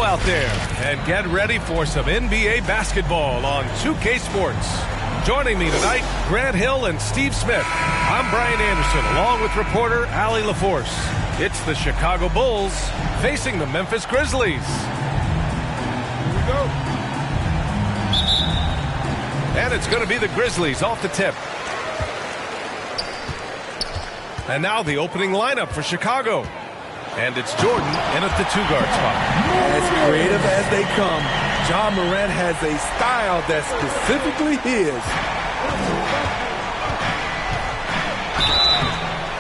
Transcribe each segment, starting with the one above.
out there and get ready for some NBA basketball on 2K Sports. Joining me tonight, Grant Hill and Steve Smith. I'm Brian Anderson, along with reporter Allie LaForce. It's the Chicago Bulls facing the Memphis Grizzlies. Here we go. And it's going to be the Grizzlies off the tip. And now the opening lineup for Chicago. And it's Jordan in at the two-guard spot. As creative as they come, Ja Morant has a style that's specifically his.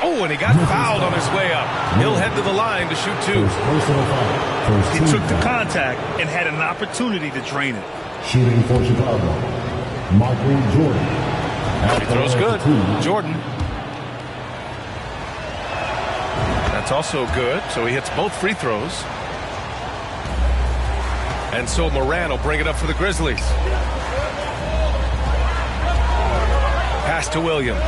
Oh, and he got fouled on his way up. He'll head to the line to shoot two. He took the contact and had an opportunity to drain it. Shooting for Chicago, Michael Jordan. He throws good. Jordan. That's also good, so he hits both free throws. And so Morant will bring it up for the Grizzlies. Pass to Williams.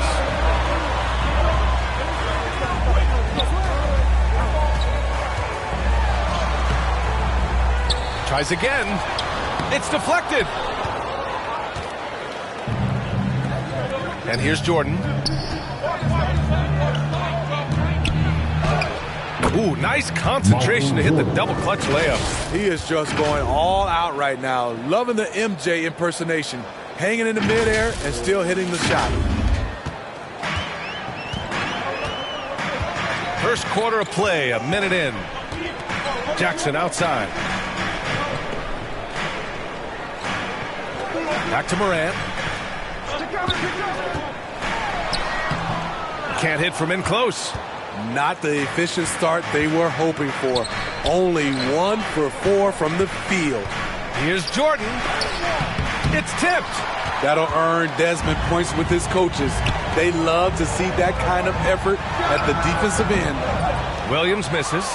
Tries again. It's deflected. And here's Jordan. Ooh, nice concentration to hit the double clutch layup. He is just going all out right now. Loving the MJ impersonation. Hanging in the midair and still hitting the shot. First quarter of play, a minute in. Jackson outside. Back to Morant. Can't hit from in close. Not the efficient start they were hoping for. Only 1 for 4 from the field. Here's Jordan. It's tipped. That'll earn Desmond points with his coaches. They love to see that kind of effort at the defensive end. Williams misses.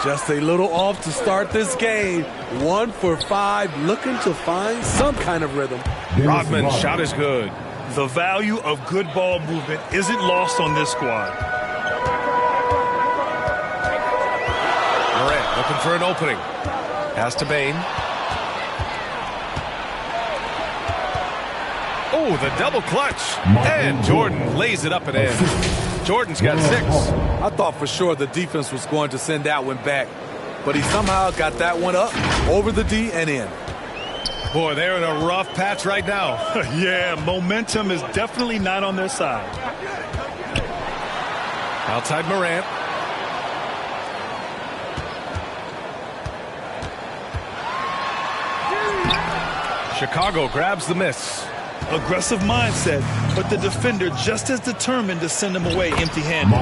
Just a little off to start this game. 1 for 5, looking to find some kind of rhythm. Rodman's shot is good. The value of good ball movement isn't lost on this squad. Morant looking for an opening. Pass to Bain. Oh, the double clutch. And Jordan lays it up and in. Jordan's got 6. I thought for sure the defense was going to send that one back, but he somehow got that one up, over the D and in. Boy, they're in a rough patch right now. Yeah, momentum is definitely not on their side. Outside Morant. Chicago grabs the miss. Aggressive mindset, but the defender just as determined to send him away empty-handed.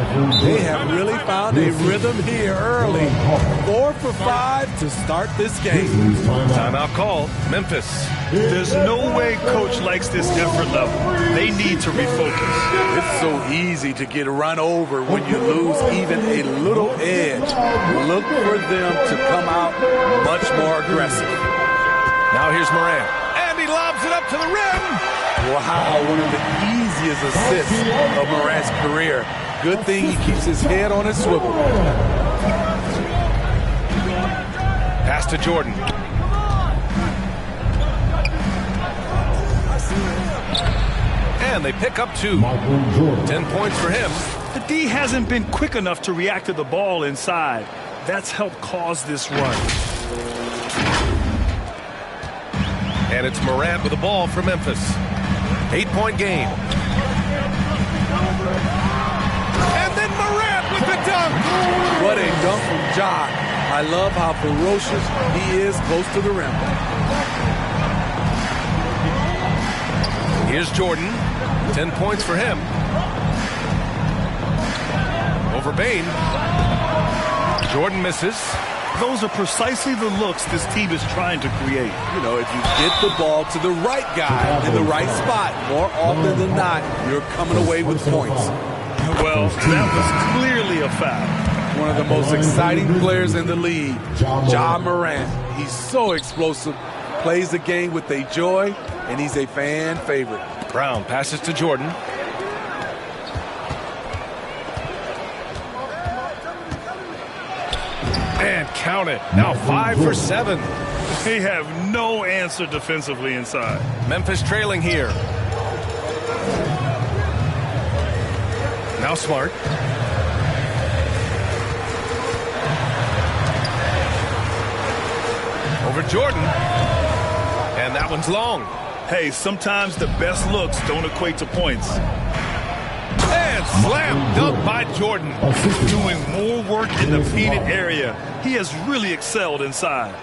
They have really found a rhythm here early. 4 for 5 to start this game. Timeout call, Memphis. There's no way coach likes this effort level. They need to refocus. It's so easy to get run over when you lose even a little edge. Look for them to come out much more aggressive. Now here's Morant. And he lobs it up to the rim. Wow, one of the easiest assists of Morant's career. Good thing he keeps his head on his swivel. Pass to Jordan. And they pick up 2. 10 points for him. The D hasn't been quick enough to react to the ball inside. That's helped cause this run. And it's Morant with the ball for Memphis. 8-point game. And then Morant with the dunk. What a dunk from Ja. I love how ferocious he is close to the rim. Here's Jordan. 10 points for him. Over Bain. Jordan misses. Those are precisely the looks this team is trying to create. You know, if you get the ball to the right guy in the right spot, more often than not, you're coming away with points. Well, that was clearly a foul. One of the most exciting players in the league, Ja Morant. He's so explosive, plays the game with a joy, and he's a fan favorite. Brown passes to Jordan. And count it. Now 5 for 7. They have no answer defensively inside. Memphis trailing here. Now Smart. Over Jordan. And that one's long. Hey, sometimes the best looks don't equate to points. And slam dunk by Jordan. Doing more work in the painted area. He has really excelled inside.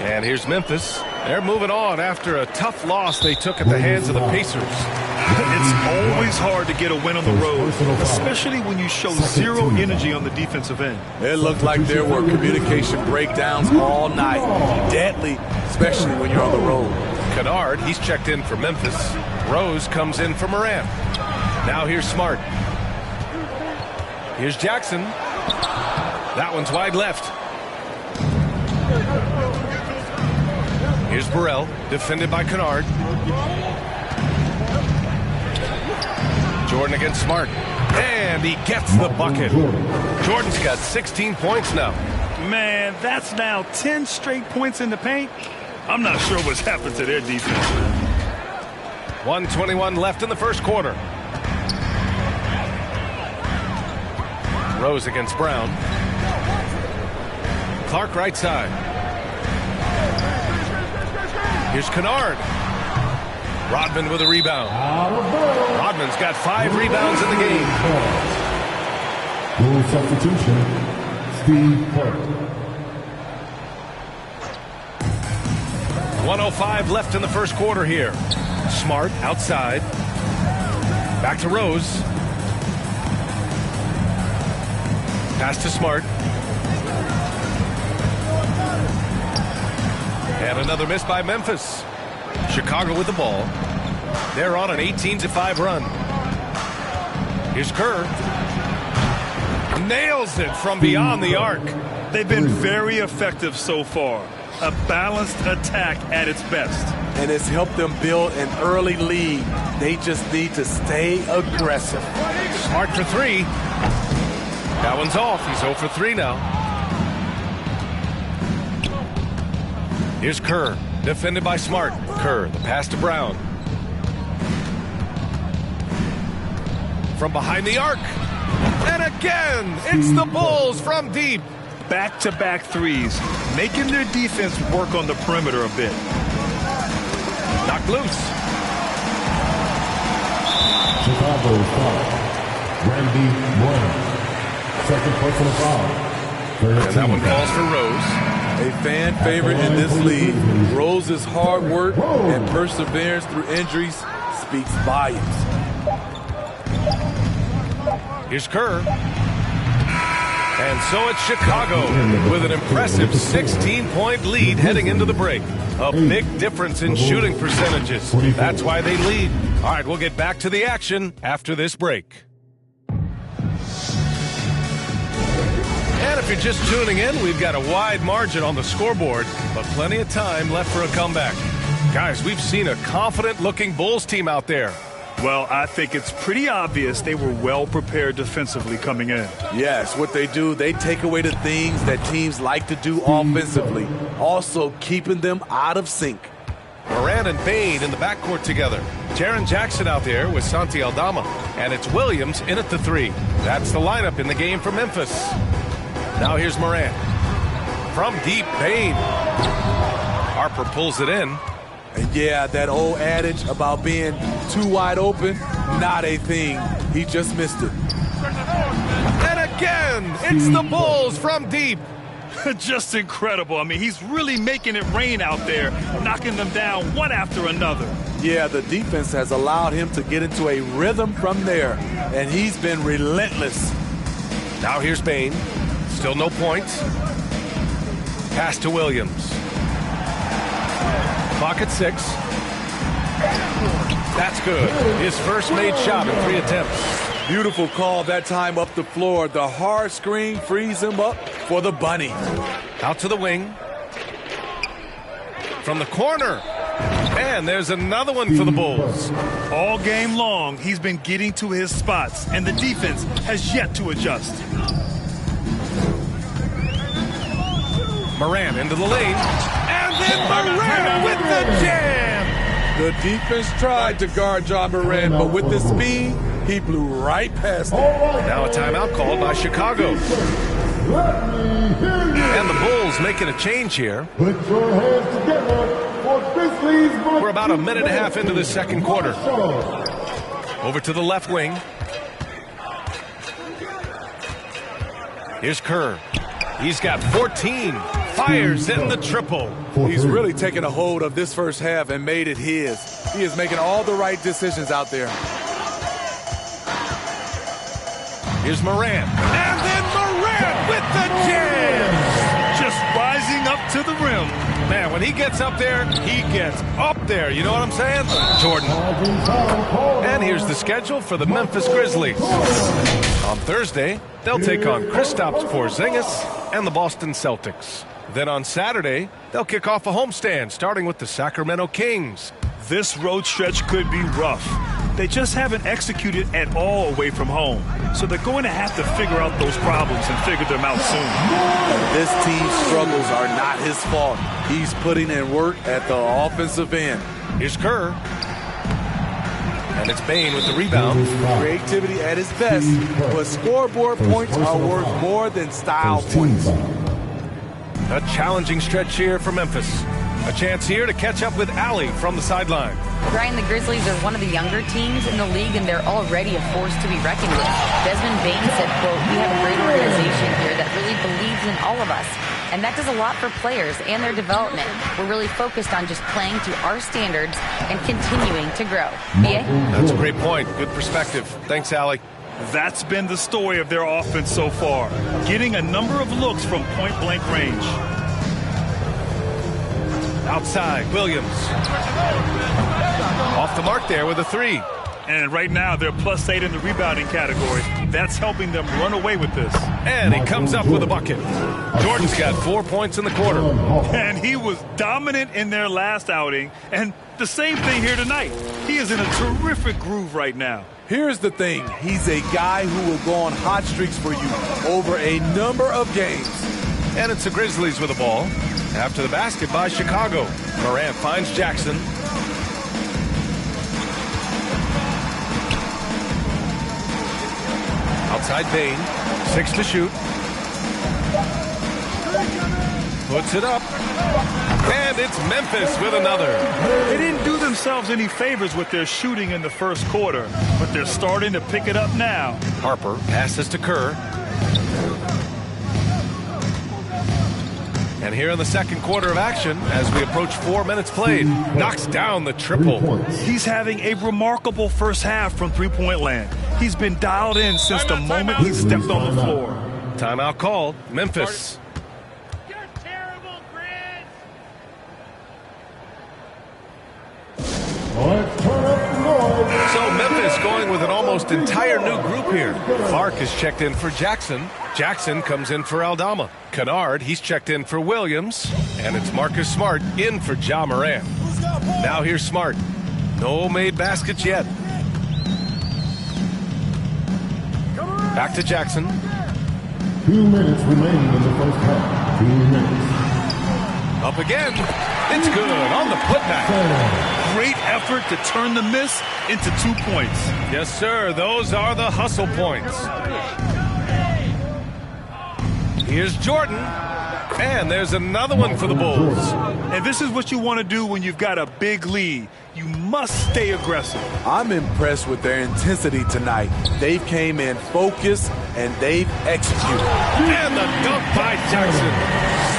And here's Memphis. They're moving on after a tough loss they took at the hands of the Pacers. It's always hard to get a win on the road, especially when you show zero energy on the defensive end. It looked like there were communication breakdowns all night. Deadly, especially when you're on the road. Kennard, he's checked in for Memphis. Rose comes in for Morant. Now here's Smart. Here's Jackson. That one's wide left. Here's Burrell, defended by Kennard. Jordan against Smart. And he gets the bucket. Jordan's got 16 points now. Man, that's now 10 straight points in the paint. I'm not sure what's happened to their defense, man. 1:21 left in the first quarter. Rose against Brown. Clark right side. Here's Kennard. Rodman with a rebound. Rodman's got 5 rebounds in the game. Rule substitution, Steve Kerr. 1:05 left in the first quarter here. Smart outside. Back to Rose. Pass to Smart. And another miss by Memphis. Chicago with the ball. They're on an 18-5 run. Here's Kerr. Nails it from beyond the arc. They've been very effective so far. A balanced attack at its best. And it's helped them build an early lead. They just need to stay aggressive. Smart for 3. That one's off. He's 0 for 3 now. Here's Kerr, defended by Smart. Kerr, the pass to Brown. From behind the arc. And again, it's the Bulls from deep. Back-to-back threes, making their defense work on the perimeter a bit. Knocked loose. Chicago foul. Randy Brown. Second personal foul. And that one calls for Rose. A fan favorite in this league. Rose's hard work and perseverance through injuries speaks volumes. Here's Kerr. And so it's Chicago with an impressive 16-point lead heading into the break. A big difference in shooting percentages. That's why they lead. All right, we'll get back to the action after this break. And if you're just tuning in, we've got a wide margin on the scoreboard, but plenty of time left for a comeback. Guys, we've seen a confident-looking Bulls team out there. Well, I think it's pretty obvious they were well prepared defensively coming in. Yes, what they do, they take away the things that teams like to do offensively, also keeping them out of sync. Morant and Bane in the backcourt together. Jaren Jackson out there with Santi Aldama. And it's Williams in at the 3. That's the lineup in the game for Memphis. Now here's Morant. From deep, Bane. Harper pulls it in. And yeah, that old adage about being too wide open, not a thing. He just missed it. And again, it's the Bulls from deep. Just incredible. I mean, he's really making it rain out there, knocking them down one after another. Yeah, the defense has allowed him to get into a rhythm from there, and he's been relentless. Now here's Bane. Still no points. Pass to Williams. Clock at 6. That's good. His first made shot in 3 attempts. Beautiful call that time up the floor. The hard screen frees him up for the bunny. Out to the wing. From the corner. And there's another one for the Bulls. All game long, he's been getting to his spots, and the defense has yet to adjust. Moran into the lane. And then Moran with the jam. The defense tried to guard John Moran, but with the speed, he blew right past him. Now a timeout called by Chicago. And the Bulls making a change here. Put your hands together for Grizzlies. We're about a minute and a half into the second quarter. Over to the left wing. Here's Kerr. He's got 14. Fires in the triple. He's really taken a hold of this first half and made it his. He is making all the right decisions out there. Here's Moran. And then Moran with the jam. Just rising up to the rim. Man, when he gets up there, he gets up there. You know what I'm saying? Jordan. And here's the schedule for the Memphis Grizzlies. On Thursday, they'll take on Kristaps Porzingis and the Boston Celtics. Then on Saturday, they'll kick off a homestand, starting with the Sacramento Kings. This road stretch could be rough. They just haven't executed at all away from home. So they're going to have to figure out those problems and figure them out soon. This team's struggles are not his fault. He's putting in work at the offensive end. Here's Kerr. And it's Bane with the rebound. Creativity at his best, but scoreboard points are worth more than style points. A challenging stretch here for Memphis. A chance here to catch up with Allie from the sideline. Brian, the Grizzlies are one of the younger teams in the league, and they're already a force to be reckoned with. Desmond Bane said, quote, "We have a great organization here that really believes in all of us. And that does a lot for players and their development. We're really focused on just playing to our standards and continuing to grow." B.A.? That's a great point. Good perspective. Thanks, Allie. That's been the story of their offense so far, getting a number of looks from point-blank range. Outside, Williams. Off the mark there with a three. And right now, they're +8 in the rebounding category. That's helping them run away with this. And he comes up with a bucket. Jordan's got 4 points in the quarter. And he was dominant in their last outing. And the same thing here tonight. He is in a terrific groove right now. Here's the thing. He's a guy who will go on hot streaks for you over a number of games. And it's the Grizzlies with the ball. After the basket by Chicago. Moran finds Jackson. Outside Bane. 6 to shoot. Puts it up. And it's Memphis with another. They didn't do themselves any favors with their shooting in the first quarter, but they're starting to pick it up now. Harper passes to Kerr. And here in the second quarter of action, as we approach 4 minutes played, knocks down the triple. He's having a remarkable first half from three-point land. He's been dialed in since the moment he stepped on the floor. Timeout called. Memphis. You're terrible, Grizz! Let's turn up the noise. So Memphis going with an almost entire new group here. Clark is checked in for Jackson. Jackson comes in for Aldama. Kennard, he's checked in for Williams. And it's Marcus Smart in for Ja Morant. Now here's Smart. No made baskets yet. Back to Jackson. 2 minutes remaining in the first half. 2 minutes. Up again. It's good on the putback. Great effort to turn the miss into 2 points. Yes, sir. Those are the hustle points. Here's Jordan. And there's another one for the Bulls. And this is what you want to do when you've got a big lead. You must stay aggressive. I'm impressed with their intensity tonight. They've came in focused and they've executed. And the dunk by Jackson.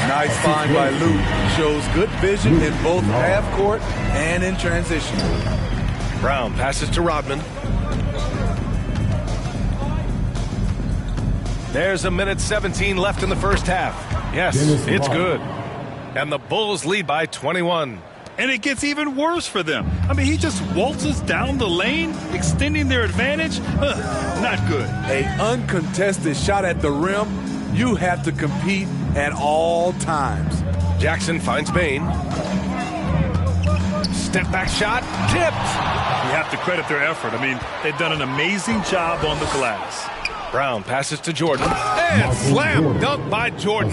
Nice find by Luke. Shows good vision in both half court and in transition. Brown passes to Rodman. There's a minute 17 left in the first half. Yes, it's good. And the Bulls lead by 21. And it gets even worse for them. I mean, he just waltzes down the lane, extending their advantage. Not good. An uncontested shot at the rim, you have to compete at all times. Jackson finds Bane. Step back shot, tipped. You have to credit their effort. I mean, they've done an amazing job on the glass. Brown passes to Jordan, and slam dunk by Jordan.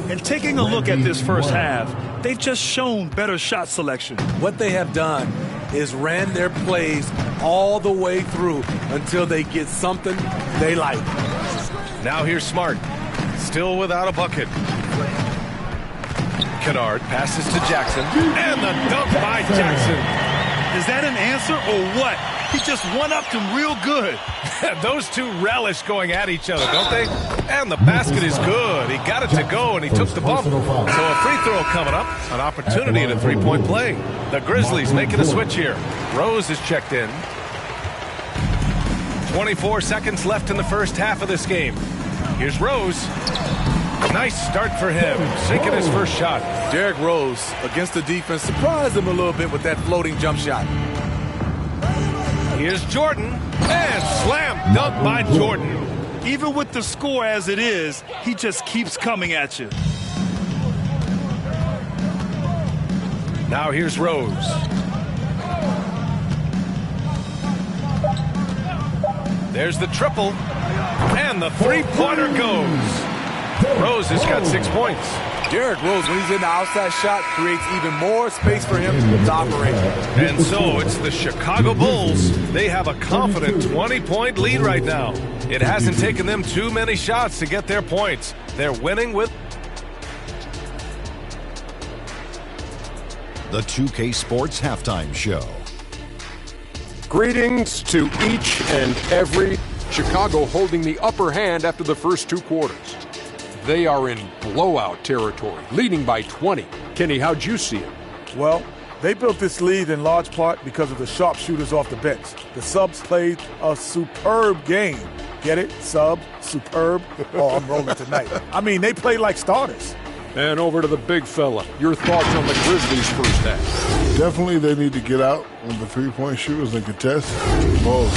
And taking a look at this first half, they've just shown better shot selection. What they have done is ran their plays all the way through until they get something they like. Now here's Smart, still without a bucket. Kennard passes to Jackson, and the dunk by Jackson. Is that an answer or what? He just one-upped him real good. Those two relish going at each other, don't they? And the basket is good. He got it to go, and he took the bump. So a free throw coming up, an opportunity in a three-point play. The Grizzlies making a switch here. Rose is checked in. 24 seconds left in the first half of this game. Here's Rose. Nice start for him, sinking his first shot. Derrick Rose, against the defense, surprised him a little bit with that floating jump shot. Here's Jordan, and slam dunk by Jordan. Even with the score as it is, he just keeps coming at you. Now here's Rose. There's the triple, and the three-pointer goes. Rose has got 6 points. Derrick Rose, when he's in the outside shot, creates even more space for him to operate. And so it's the Chicago Bulls. They have a confident 20-point lead right now. It hasn't taken them too many shots to get their points. They're winning with the 2K Sports Halftime Show. Greetings to each and every. Chicago holding the upper hand after the first two quarters. They are in blowout territory, leading by 20. Kenny, how'd you see it? Well, they built this lead in large part because of the sharpshooters off the bench. The subs played a superb game. Get it? Sub, superb. Oh, I'm rolling tonight. I mean, they played like starters. And over to the big fella. Your thoughts on the Grizzlies' first half? Definitely they need to get out on the three-point shooters and contest. Oh,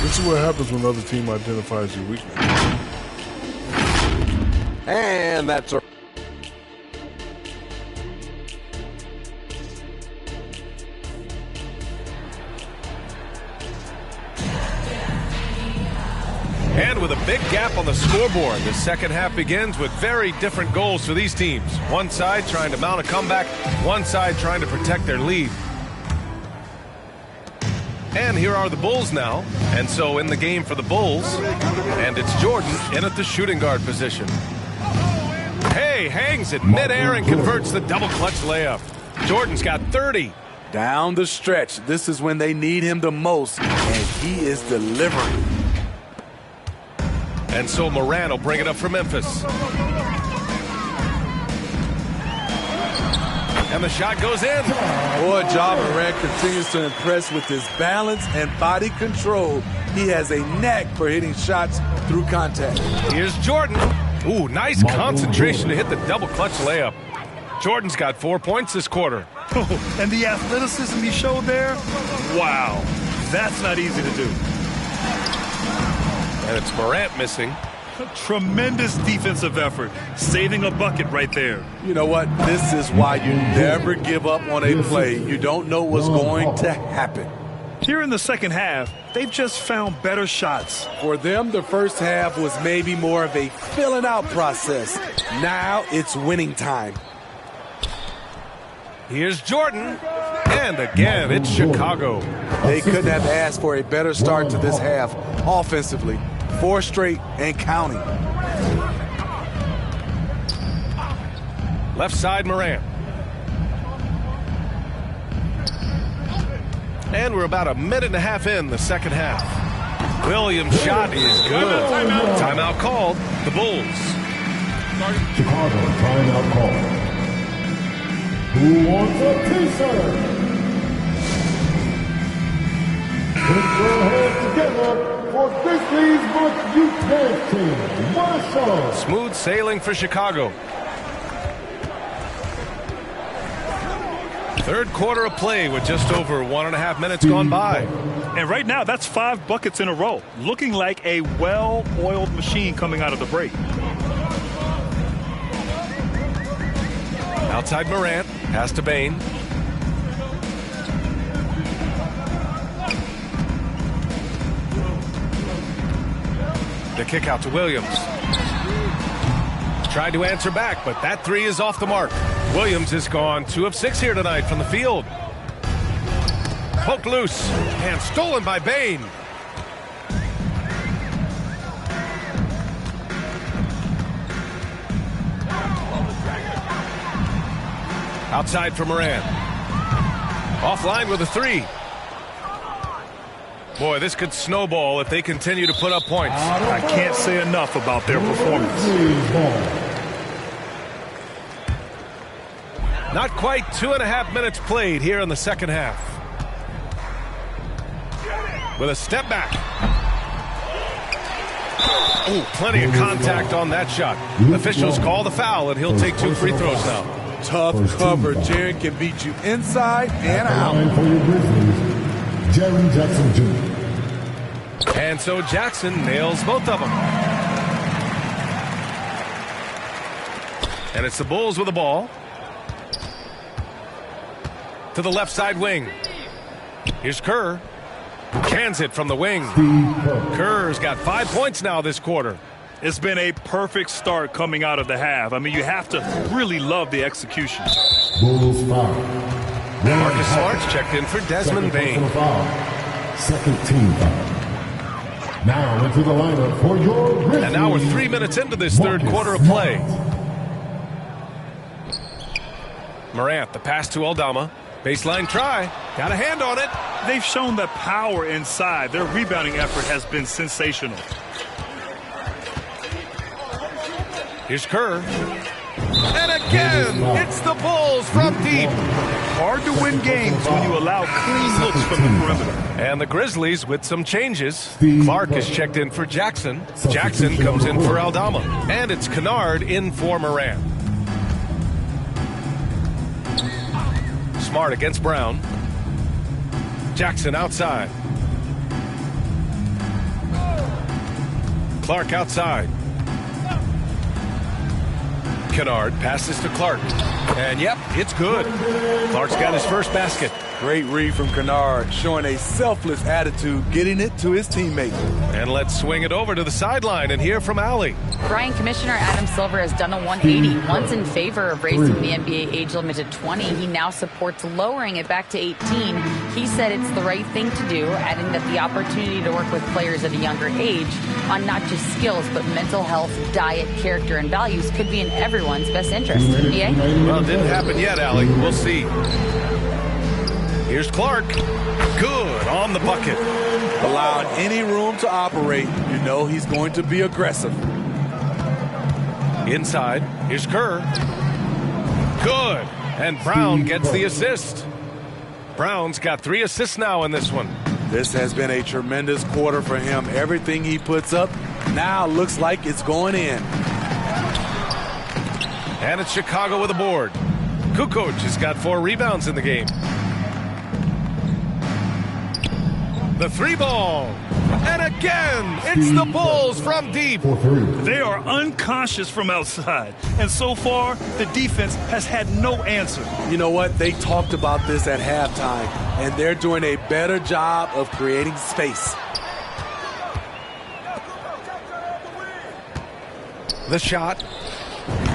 this is what happens when another team identifies your weakness. And that's a... And with a big gap on the scoreboard, the second half begins with very different goals for these teams. One side trying to mount a comeback, one side trying to protect their lead. And here are the Bulls now. And so in the game for the Bulls, and it's Jordan in at the shooting guard position. Hey, hangs it midair and converts the double clutch layup. Jordan's got 30. Down the stretch, this is when they need him the most, and he is delivering. And so Moran will bring it up for Memphis. And the shot goes in. Boy, Ja Morant continues to impress with his balance and body control. He has a knack for hitting shots through contact. Here's Jordan. Ooh, nice concentration to hit the double clutch layup. Jordan's got 4 points this quarter. Oh, and the athleticism he showed there, wow, that's not easy to do. And it's Morant missing. Tremendous defensive effort, saving a bucket right there. You know what? This is why you never give up on a play. You don't know what's going to happen. Here in the second half, they've just found better shots. For them, the first half was maybe more of a filling out process. Now it's winning time. Here's Jordan. And again, it's Chicago. They couldn't have asked for a better start to this half offensively. 4 straight and counting. Left side, Morant. And we're about a minute and a half in the second half. Williams' shot is good. Timeout called. The Bulls. Chicago timeout call. Who wants a t-shirt? Put your hands together for Grizzlies but you tag team. Marshall. Smooth sailing for Chicago. Third quarter of play with just over 1.5 minutes gone by. And right now, that's 5 buckets in a row. Looking like a well-oiled machine coming out of the break. Outside Morant. Pass to Bain. The kick out to Williams. Tried to answer back, but that three is off the mark. Williams has gone 2 of 6 here tonight from the field. Poked loose and stolen by Bain. Outside for Moran. Offline with a three. Boy, this could snowball if they continue to put up points. I can't say enough about their performance. Not quite 2.5 minutes played here in the second half. With a step back. Oh, plenty of contact on that shot. Officials call the foul, and he'll take 2 free throws now. Tough cover. Jaron can beat you inside and out. Jerry Jackson Jr. And so Jackson nails both of them. And it's the Bulls with the ball. To the left side wing. Here's Kerr. Cans it from the wing. Kerr's got 5 points now this quarter. It's been a perfect start coming out of the half. I mean, you have to really love the execution. Bulls foul. Marcus Smart's checked in for Desmond Bain. Second team foul. Now into the lineup for your Grizzlies. And now we're 3 minutes into this third quarter of play. Morant, the pass to Aldama. Baseline try. Got a hand on it. They've shown the power inside. Their rebounding effort has been sensational. Here's Kerr. And again, it's the Bulls from deep. Hard to win games when you allow clean looks from the perimeter. And the Grizzlies with some changes. Clark is checked in for Jackson. Jackson comes in for Aldama. And it's Kennard in for Moran. Smart against Brown. Jackson outside. Clark outside. Kennard passes to Clark. And yep, it's good. Clark's got his first basket. Great read from Kennard, showing a selfless attitude, getting it to his teammate. And let's swing it over to the sideline and hear from Allie. Brian, Commissioner Adam Silver has done a 180. Once in favor of raising the NBA age limit to 20, he now supports lowering it back to 18. He said it's the right thing to do, adding that the opportunity to work with players at a younger age on not just skills, but mental health, diet, character, and values could be in everyone's best interest. NBA? Well, it didn't happen yet, Allie. We'll see. Here's Clark. Good on the bucket. Allowing any room to operate, you know he's going to be aggressive. Inside, here's Kerr. Good. And Brown gets the assist. Brown's got 3 assists now in this one. This has been a tremendous quarter for him. Everything he puts up now looks like it's going in. And it's Chicago with a board. Kukoc has got 4 rebounds in the game. The 3 ball. And again, it's the Bulls from deep. They are unconscious from outside. And so far, the defense has had no answer. You know what? They talked about this at halftime, and they're doing a better job of creating space. The shot.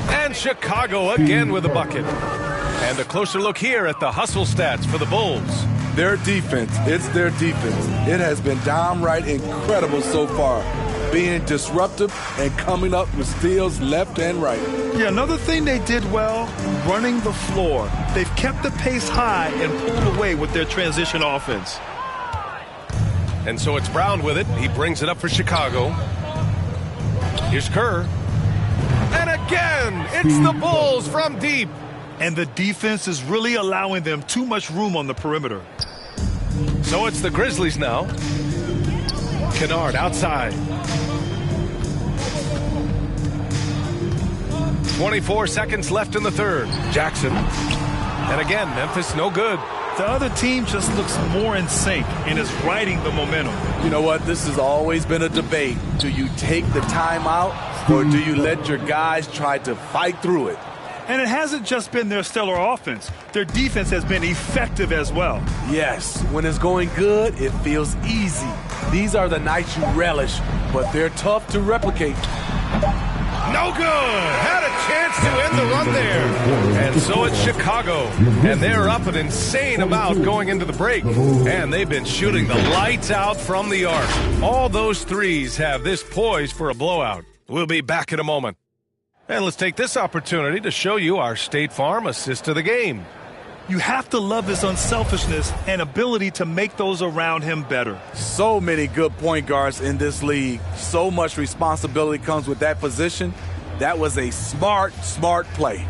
And Chicago again with a bucket. And a closer look here at the hustle stats for the Bulls. Their defense, it's their defense. It has been downright incredible so far, being disruptive and coming up with steals left and right. Yeah, another thing they did well, running the floor. They've kept the pace high and pulled away with their transition offense. And so it's Brown with it. He brings it up for Chicago. Here's Kerr. And again, it's the Bulls from deep. And the defense is really allowing them too much room on the perimeter. So it's the Grizzlies now. Kennard outside. 24 seconds left in the third. Jackson. And again, Memphis no good. The other team just looks more in sync and is riding the momentum. You know what? This has always been a debate. Do you take the timeout or do you let your guys try to fight through it? And it hasn't just been their stellar offense. Their defense has been effective as well. Yes, when it's going good, it feels easy. These are the nights you relish, but they're tough to replicate. No good. Had a chance to end the run there. And so it's Chicago. And they're up an insane amount going into the break. And they've been shooting the lights out from the arc. All those threes have this poised for a blowout. We'll be back in a moment. And let's take this opportunity to show you our State Farm assist to the game. You have to love his unselfishness and ability to make those around him better. So many good point guards in this league. So much responsibility comes with that position. That was a smart play.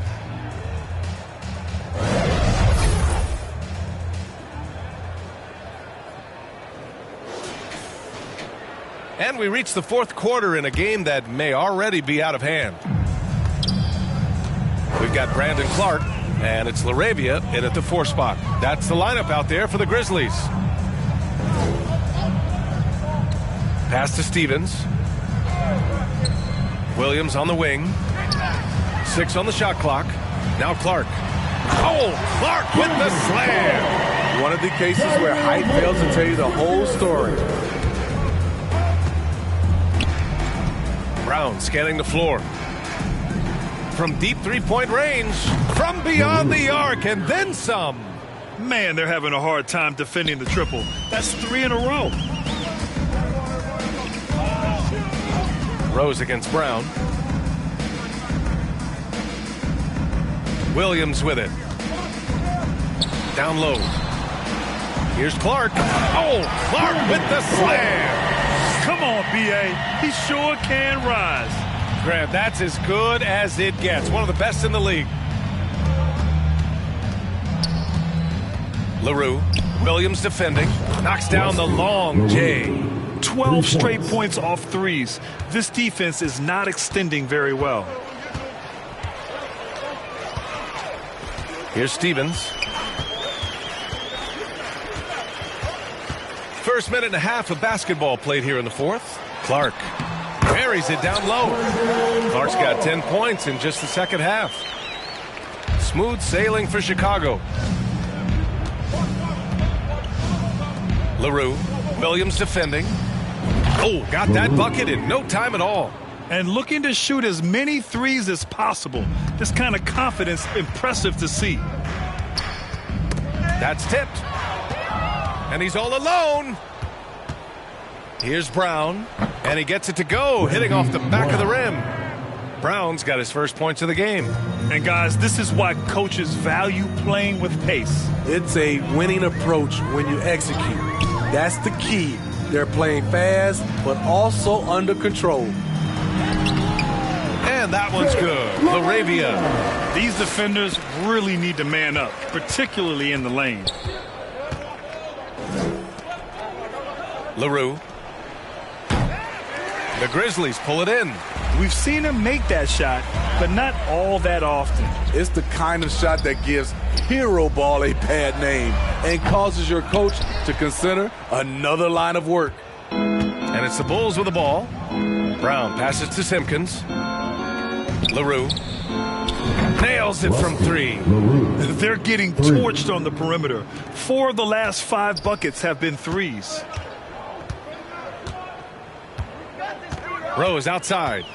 And we reach the fourth quarter in a game that may already be out of hand. We've got Brandon Clark, and it's LaRavia in at the 4 spot. That's the lineup out there for the Grizzlies. Pass to Stevens. Williams on the wing. 6 on the shot clock. Now Clark. Oh, Clark with the slam. One of the cases where height fails to tell you the whole story. Brown scanning the floor. From deep three-point range, from beyond the arc, and then some. Man, they're having a hard time defending the triple. That's 3 in a row. Rose against Brown. Williams with it. Down low. Here's Clark. Oh, Clark with the slam. Come on, B.A. He sure can rise. Grant, that's as good as it gets. One of the best in the league. LaRue. Williams defending. Knocks down the long J. 12 straight points off threes. This defense is not extending very well. Here's Stevens. First minute and a half of basketball played here in the fourth. Clark carries it down low. Clark's got 10 points in just the second half. Smooth sailing for Chicago. LaRue. Williams defending. Oh, got that bucket in no time at all. And looking to shoot as many threes as possible. This kind of confidence, impressive to see. That's tipped. And he's all alone. Here's Brown. And he gets it to go, hitting off the back of the rim. Brown's got his first points of the game. And guys, this is why coaches value playing with pace. It's a winning approach when you execute. That's the key. They're playing fast, but also under control. And that one's good. LaRavia. These defenders really need to man up, particularly in the lane. LaRue. The Grizzlies pull it in. We've seen him make that shot, but not all that often. It's the kind of shot that gives hero ball a bad name and causes your coach to consider another line of work. And it's the Bulls with the ball. Brown passes to Simpkins. LaRue nails it from 3. They're getting torched on the perimeter. 4 of the last 5 buckets have been threes. Rose outside.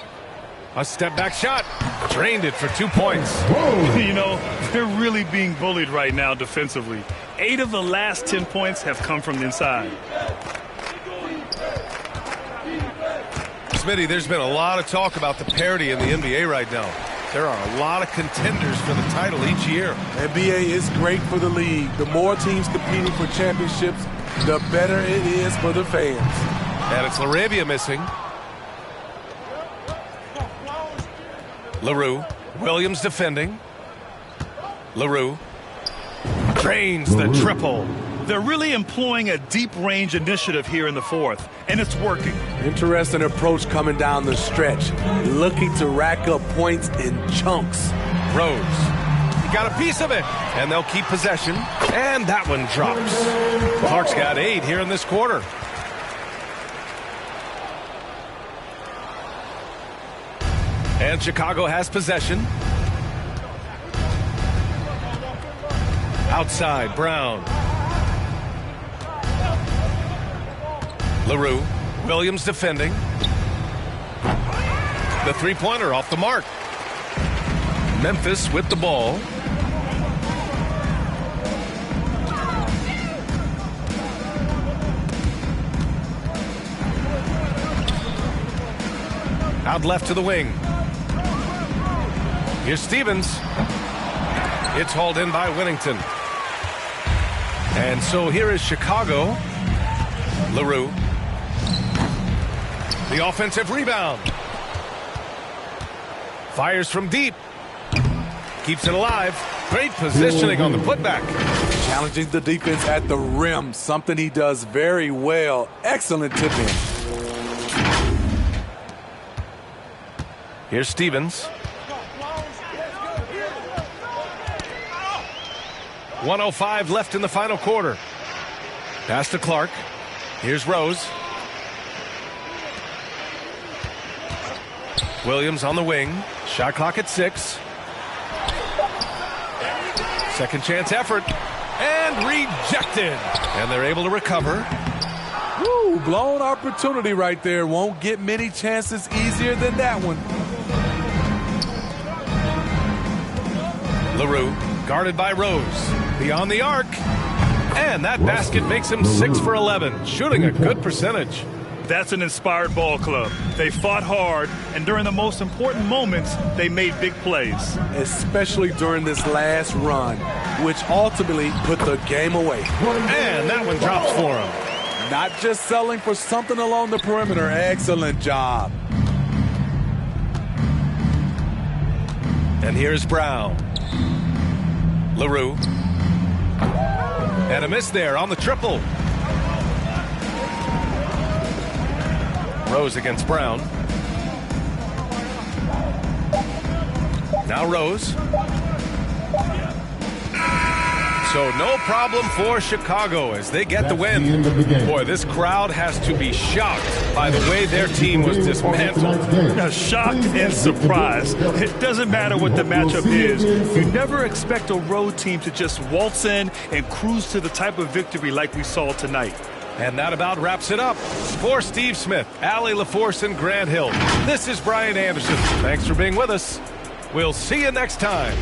A step back shot. Drained it for 2 points. You know, they're really being bullied right now defensively. 8 of the last 10 points have come from the inside. Smitty, there's been a lot of talk about the parity in the NBA right now. There are a lot of contenders for the title each year. NBA is great for the league. The more teams competing for championships, the better it is for the fans. And it's LaRavia missing. LaRue. Williams defending. LaRue drains the triple. They're really employing a deep range initiative here in the fourth, and it's working. Interesting approach coming down the stretch, looking to rack up points in chunks. Rose. He got a piece of it, and they'll keep possession, and that one drops. Clark's got 8 here in this quarter. And Chicago has possession. Outside, Brown. LaRue. Williams defending. The three-pointer off the mark. Memphis with the ball. Out left to the wing. Here's Stevens. It's hauled in by Whittington. And so here is Chicago. LaRue. The offensive rebound. Fires from deep. Keeps it alive. Great positioning on the putback. Challenging the defense at the rim, something he does very well. Excellent tip in. Here's Stevens. 1:05 left in the final quarter. Pass to Clark. Here's Rose. Williams on the wing. Shot clock at 6. Second chance effort. And rejected. And they're able to recover. Woo, blown opportunity right there. Won't get many chances easier than that one. LaRue guarded by Rose. Beyond the arc. And that basket makes him 6 for 11. Shooting a good percentage. That's an inspired ball club. They fought hard, and during the most important moments, they made big plays. Especially during this last run, which ultimately put the game away. And that one drops for him. Not just selling for something along the perimeter. Excellent job. And here's Brown. LaRue. And a miss there on the triple. Rose against Brown. Now Rose. So no problem for Chicago as they get the win. Boy, this crowd has to be shocked by the way their team was dismantled. Shocked and surprised. It doesn't matter what the matchup is. You never expect a road team to just waltz in and cruise to the type of victory like we saw tonight. And that about wraps it up. For Steve Smith, Allie LaForce, and Grant Hill, this is Brian Anderson. Thanks for being with us. We'll see you next time.